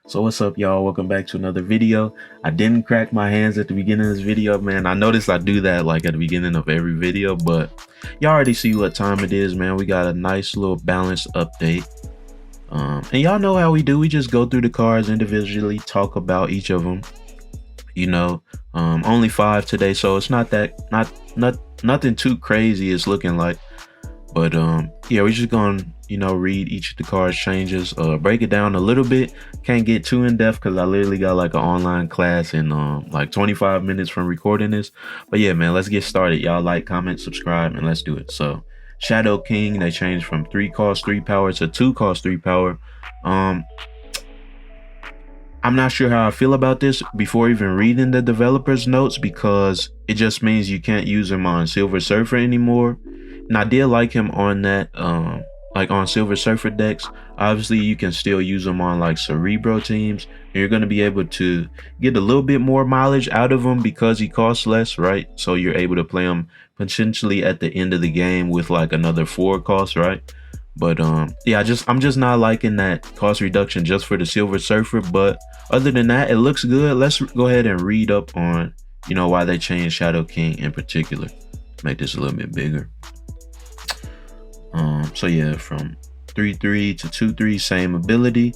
So what's up, y'all? Welcome back to another video. I didn't crack my hands at the beginning of this video, man. I noticed I do that like at the beginning of every video, but y'all already see what time it is, man. We got a nice little balanced update. And y'all know how we do. We just go through the cards individually, talk about each of them. Only 5 today, so it's not nothing too crazy. It's looking like. But yeah, we're just gonna read each of the cards changes, break it down a little bit. Can't get too in depth because I literally got like an online class in like 25 minutes from recording this. But yeah, man, let's get started. Y'all like, comment, subscribe, and let's do it. So Shadow King, they changed from 3 cost 3 power to 2 cost 3 power. I'm not sure how I feel about this before even reading the developer's notes, because it just means you can't use him on Silver Surfer anymore. And I did like him on that, like on Silver Surfer decks. Obviously, you can still use them on like Cerebro teams. And you're going to be able to get a little bit more mileage out of him because he costs less, right? So you're able to play him potentially at the end of the game with like another 4 cost, right? But yeah, I'm just not liking that cost reduction just for the Silver Surfer. But other than that, it looks good. Let's go ahead and read up on why they changed Shadow King in particular. Make this a little bit bigger. So yeah, from 3/3 to 2/3, same ability.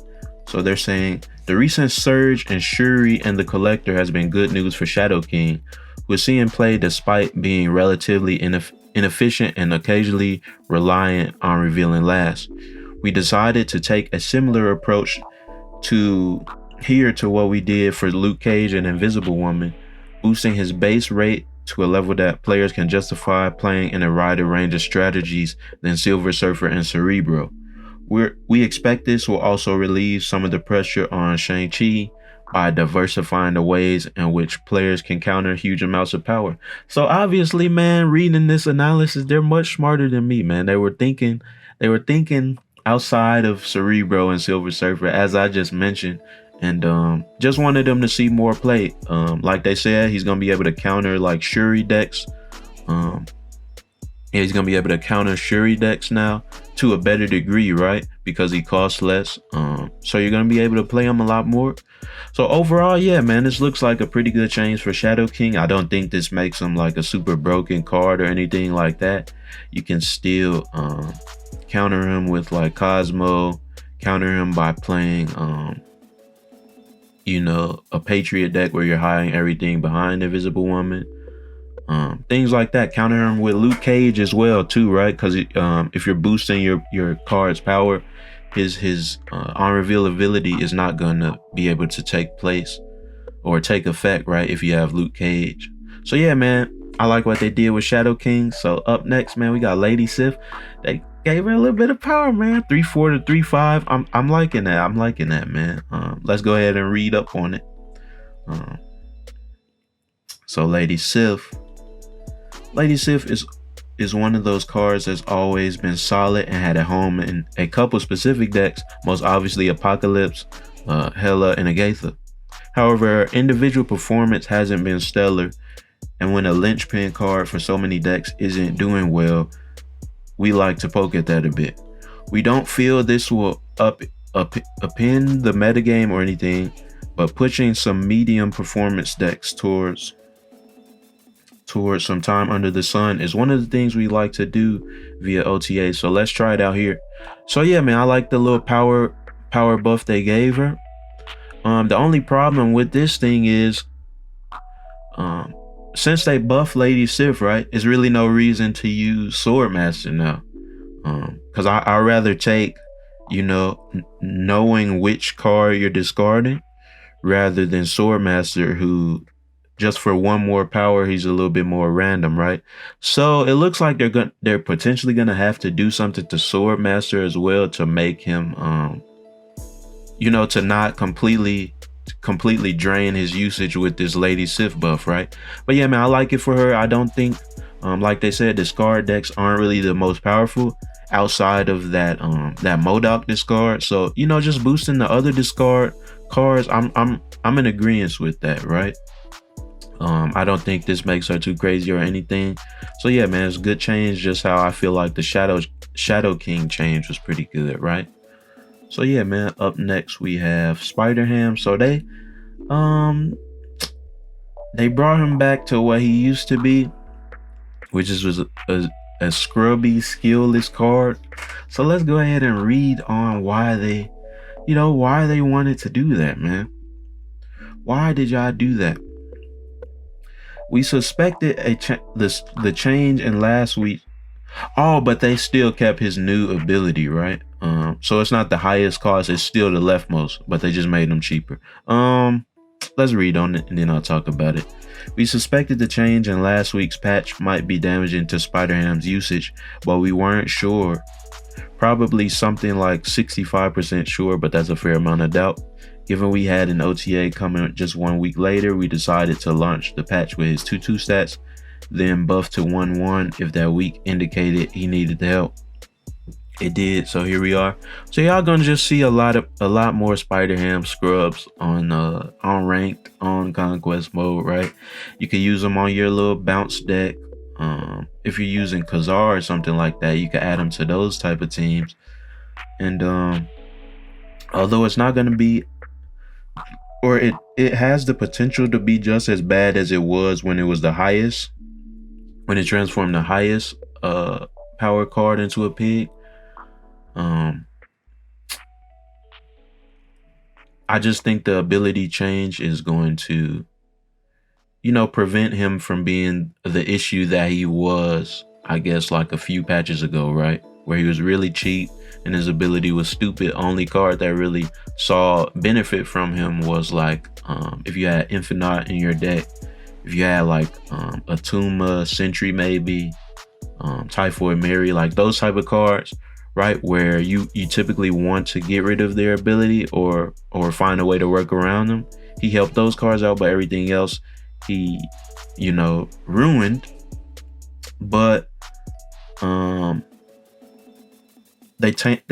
So they're saying the recent surge in Shuri and the Collector has been good news for Shadow King, who is seeing play despite being relatively inefficient and occasionally reliant on revealing last. We decided to take a similar approach to what we did for Luke Cage and Invisible Woman, boosting his base rate to a level that players can justify playing in a wider range of strategies than Silver Surfer and Cerebro. We expect this will also relieve some of the pressure on Shang-Chi by diversifying the ways in which players can counter huge amounts of power. So obviously, man, reading this analysis, they're much smarter than me, man. They were thinking outside of Cerebro and Silver Surfer, as I just mentioned. And just wanted them to see more play. Like they said, he's gonna be able to counter like Shuri decks. Yeah, he's gonna be able to counter Shuri decks now to a better degree, right? Because he costs less. So you're gonna be able to play him a lot more. So overall, yeah, man, this looks like a pretty good change for Shadow King. I don't think this makes him like a super broken card or anything like that. You can still counter him with like Cosmo, counter him by playing a Patriot deck where you're hiding everything behind Invisible Woman. Things like that. Counter him with Luke Cage as well too, right? Because if you're boosting your card's power, his on reveal ability is not gonna be able to take place or take effect, right, if you have Luke Cage. So yeah, man, I like what they did with Shadow King. So up next, man, we got Lady Sif. They gave her a little bit of power, man. 3/4 to 3/5. I'm liking that. I'm liking that, man. Let's go ahead and read up on it. So Lady Sif is one of those cards that's always been solid and had a home in a couple specific decks, most obviously Apocalypse, Hela, and Agatha. However, her individual performance hasn't been stellar, and when a linchpin card for so many decks isn't doing well, we like to poke at that a bit. We don't feel this will upend the metagame or anything, but pushing some medium performance decks towards some time under the sun is one of the things we like to do via OTA. So let's try it out here. So yeah, man, I like the little power buff they gave her. The only problem with this thing is since they buff Lady Sif, right, there's really no reason to use Swordmaster now. Because I'd rather take, knowing which card you're discarding rather than Swordmaster, who just for 1 more power, he's a little bit more random, right? So it looks like they're potentially gonna have to do something to Swordmaster as well to make him, to not completely drain his usage with this Lady Sif buff, right? But yeah, man, I like it for her. I don't think, like they said, discard decks aren't really the most powerful outside of that MODOK discard. So just boosting the other discard cards, I'm in agreement with that, right? I don't think this makes her too crazy or anything. So yeah, man, it's a good change. Just how I feel like the Shadow King change was pretty good, right? So yeah, man, up next we have Spider-Ham. So um they brought him back to what he used to be, which was a scrubby, skillless card. So let's go ahead and read on why they wanted to do that, man. Why did y'all do that? We suspected the change in last week. Oh, but they still kept his new ability, right? So it's not the highest cost, it's still the leftmost, but they just made them cheaper. Let's read on it and then I'll talk about it. We suspected the change in last week's patch might be damaging to Spider-Ham's usage, but we weren't sure. Probably something like 65% sure, but that's a fair amount of doubt. Given we had an OTA coming just 1 week later, we decided to launch the patch with his 2-2 stats, then buff to 1-1 if that week indicated he needed the help. It did, so here we are. So y'all gonna just see a lot more Spider-Ham scrubs on ranked, on conquest mode, right? You can use them on your little bounce deck. If you're using Khazar or something like that, you can add them to those type of teams. And although it's not gonna be, or it has the potential to be just as bad as it was when it was the highest, when it transformed the highest power card into a pig. I just think the ability change is going to, prevent him from being the issue that he was, I guess, like a few patches ago, right? Where he was really cheap and his ability was stupid. Only card that really saw benefit from him was like, if you had Infinite in your deck, if you had like a Tuma, Sentry maybe, Typhoid Mary, like those type of cards, right? Where you typically want to get rid of their ability or find a way to work around them. He helped those cards out, but everything else he, ruined. But they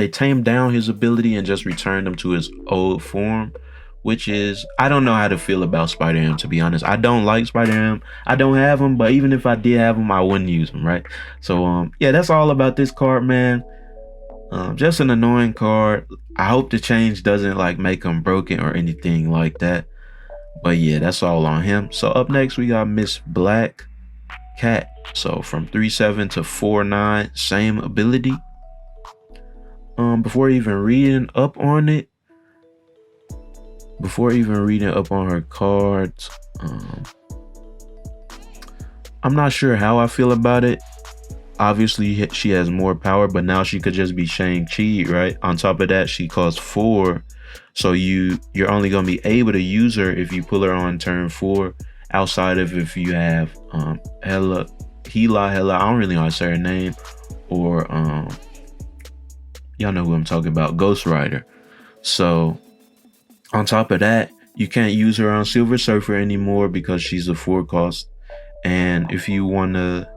tamed down his ability and just returned him to his old form, which is, I don't know how to feel about Spider-Ham, to be honest. I don't like Spider-Ham. I don't have him, but even if I did have him, I wouldn't use him, right? So yeah, that's all about this card, man. Just an annoying card. I hope the change doesn't like make him broken or anything like that. But yeah, that's all on him. So up next we got Miss Black Cat. So from 3-7 to 4-9, same ability. Before even reading up on her cards, I'm not sure how I feel about it. Obviously she has more power, but now she could just be Shang-Chi, right? On top of that, she costs 4, so you're only gonna be able to use her if you pull her on turn 4, outside of if you have Hela, I don't really know how to say her name, or y'all know who I'm talking about, Ghost Rider. So on top of that, you can't use her on Silver Surfer anymore because she's a 4 cost. And if you want to,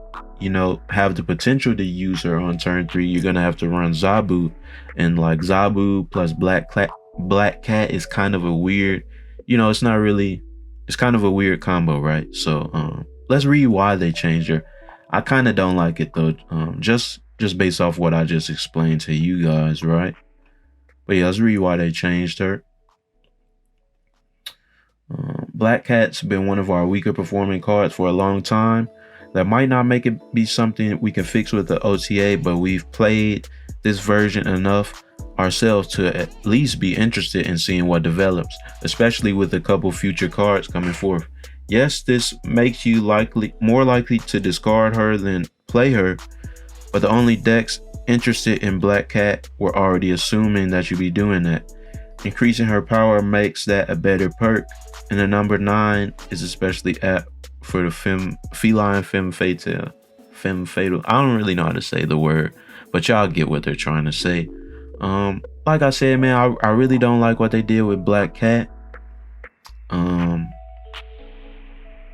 have the potential to use her on turn 3, you're gonna have to run Zabu, and like Zabu plus Black Cat is kind of a weird, it's kind of a weird combo, right? So let's read why they changed her. I kind of don't like it though, just based off what I just explained to you guys, right? But yeah, let's read why they changed her. Black Cat's been one of our weaker performing cards for a long time. That might not make it be something we can fix with the OTA, but we've played this version enough ourselves to at least be interested in seeing what develops, especially with a couple future cards coming forth. Yes, this makes you more likely to discard her than play her, but the only decks interested in Black Cat were already assuming that you'd be doing that. Increasing her power makes that a better perk, and the number 9 is especially apt for the feline femme fatale. I don't really know how to say the word, but y'all get what they're trying to say. Like I said, man, I really don't like what they did with Black Cat.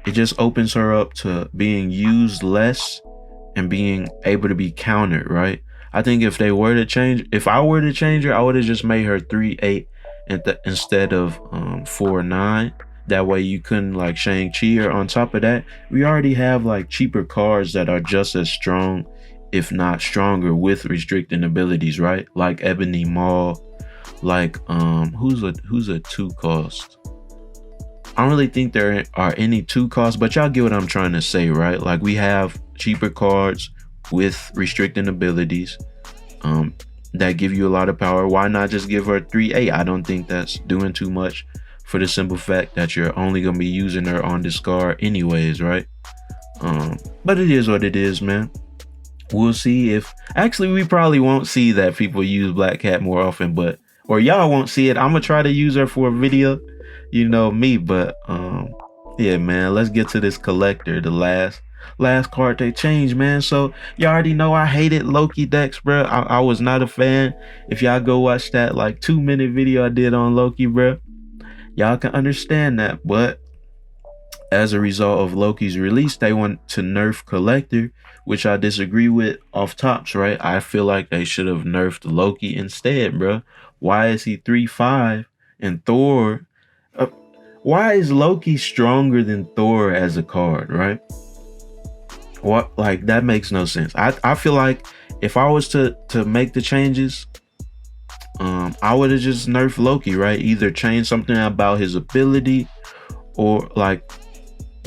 It just opens her up to being used less and being able to be countered, right? I think if I were to change her, I would have just made her 3-8 instead of 4-9. That way you couldn't like Shang-Chi her. On top of that, we already have like cheaper cards that are just as strong, if not stronger, with restricting abilities, right? Like Ebony Maw, Like who's a 2 cost? I don't really think there are any 2 costs, but y'all get what I'm trying to say, right? Like we have cheaper cards with restricting abilities that give you a lot of power. Why not just give her 3-8? I don't think that's doing too much, for the simple fact that you're only gonna be using her on discard anyways, right? But it is what it is, man. We'll see if actually we probably won't see that people use Black Cat more often, but or y'all won't see it. I'm gonna try to use her for a video, you know me, but yeah, man, let's get to this collector, the last card they changed, man. So y'all already know I hated Loki decks, bro. I was not a fan. If y'all go watch that like 2-minute video I did on Loki, bro, y'all can understand that. But as a result of Loki's release, they want to nerf Collector, which I disagree with off tops, right? I feel like they should have nerfed Loki instead, bro. Why is he 3-5 and Thor? Why is Loki stronger than Thor as a card, right? What, like, that makes no sense. I feel like if I was to make the changes, I would have just nerfed Loki, right? Either change something about his ability, or like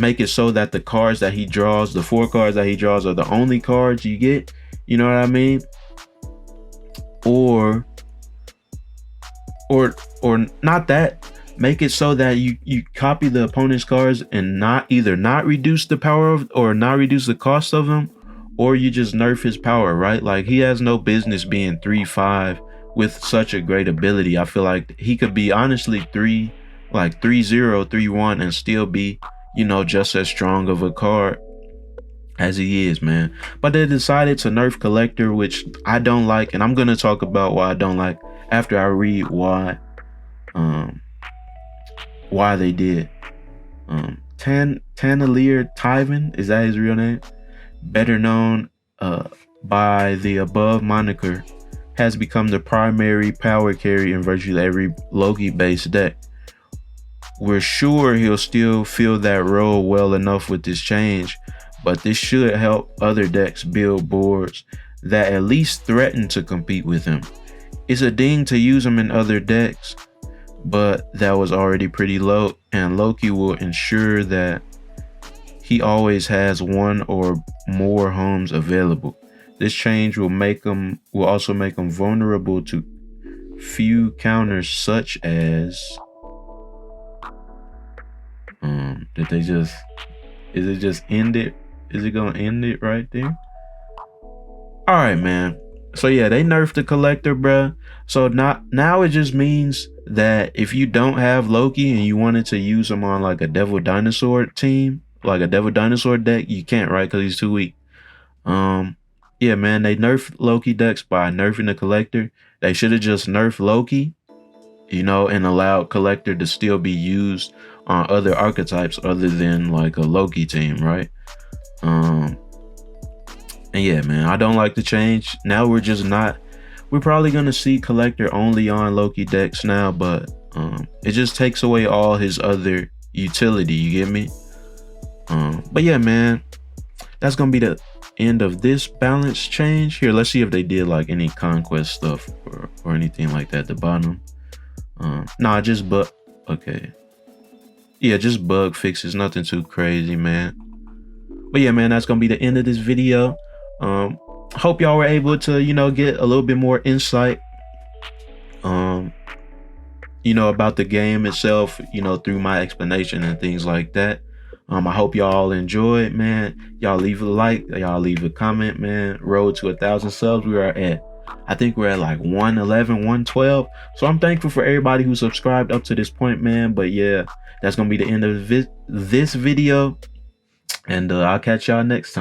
make it so that the cards that he draws, the 4 cards that he draws, are the only cards you get. You know what I mean? Or not that. Make it so that you copy the opponent's cards and not reduce the power of, or not reduce the cost of them, or you just nerf his power, right? Like, he has no business being 3-5 with such a great ability. I feel like he could be honestly 3-0, 3-1 and still be, you know, just as strong of a card as he is, man. But they decided to nerf Collector, which I don't like, and I'm gonna talk about why I don't like after I read why they did. Tanalier Tyven, is that his real name? Better known by the above moniker, has become the primary power carry in virtually every Loki-based deck. We're sure he'll still fill that role well enough with this change, but this should help other decks build boards that at least threaten to compete with him. It's a ding to use him in other decks, but that was already pretty low, and Loki will ensure that he always has 1 or more homes available. This change will also make him vulnerable to few counters, such as is it just end it? Is it gonna end it right there? All right, man. So yeah, they nerfed the Collector, bruh. So now it just means that if you don't have Loki and you wanted to use him on like a Devil Dinosaur team, like a Devil Dinosaur deck, you can't, right? Because he's too weak. Yeah, man, they nerfed Loki decks by nerfing the Collector. They should have just nerfed Loki, you know, and allowed Collector to still be used on other archetypes other than like a Loki team, right? And yeah, man, I don't like the change. Now we're probably gonna see Collector only on Loki decks now, but it just takes away all his other utility, you get me? But yeah, man, that's gonna be the end of this balance change. Here, let's see if they did like any conquest stuff or anything like that at the bottom. Nah, just okay. Yeah, just bug fixes, nothing too crazy, man. But yeah, man, that's gonna be the end of this video. Hope y'all were able to, you know, get a little bit more insight, you know, about the game itself, you know, through my explanation and things like that. I hope y'all enjoyed, man. Y'all leave a like, y'all leave a comment, man. Road to 1,000 subs. I think we're at like 111, 112. So I'm thankful for everybody who subscribed up to this point, man. But yeah, that's gonna be the end of this video, and I'll catch y'all next time.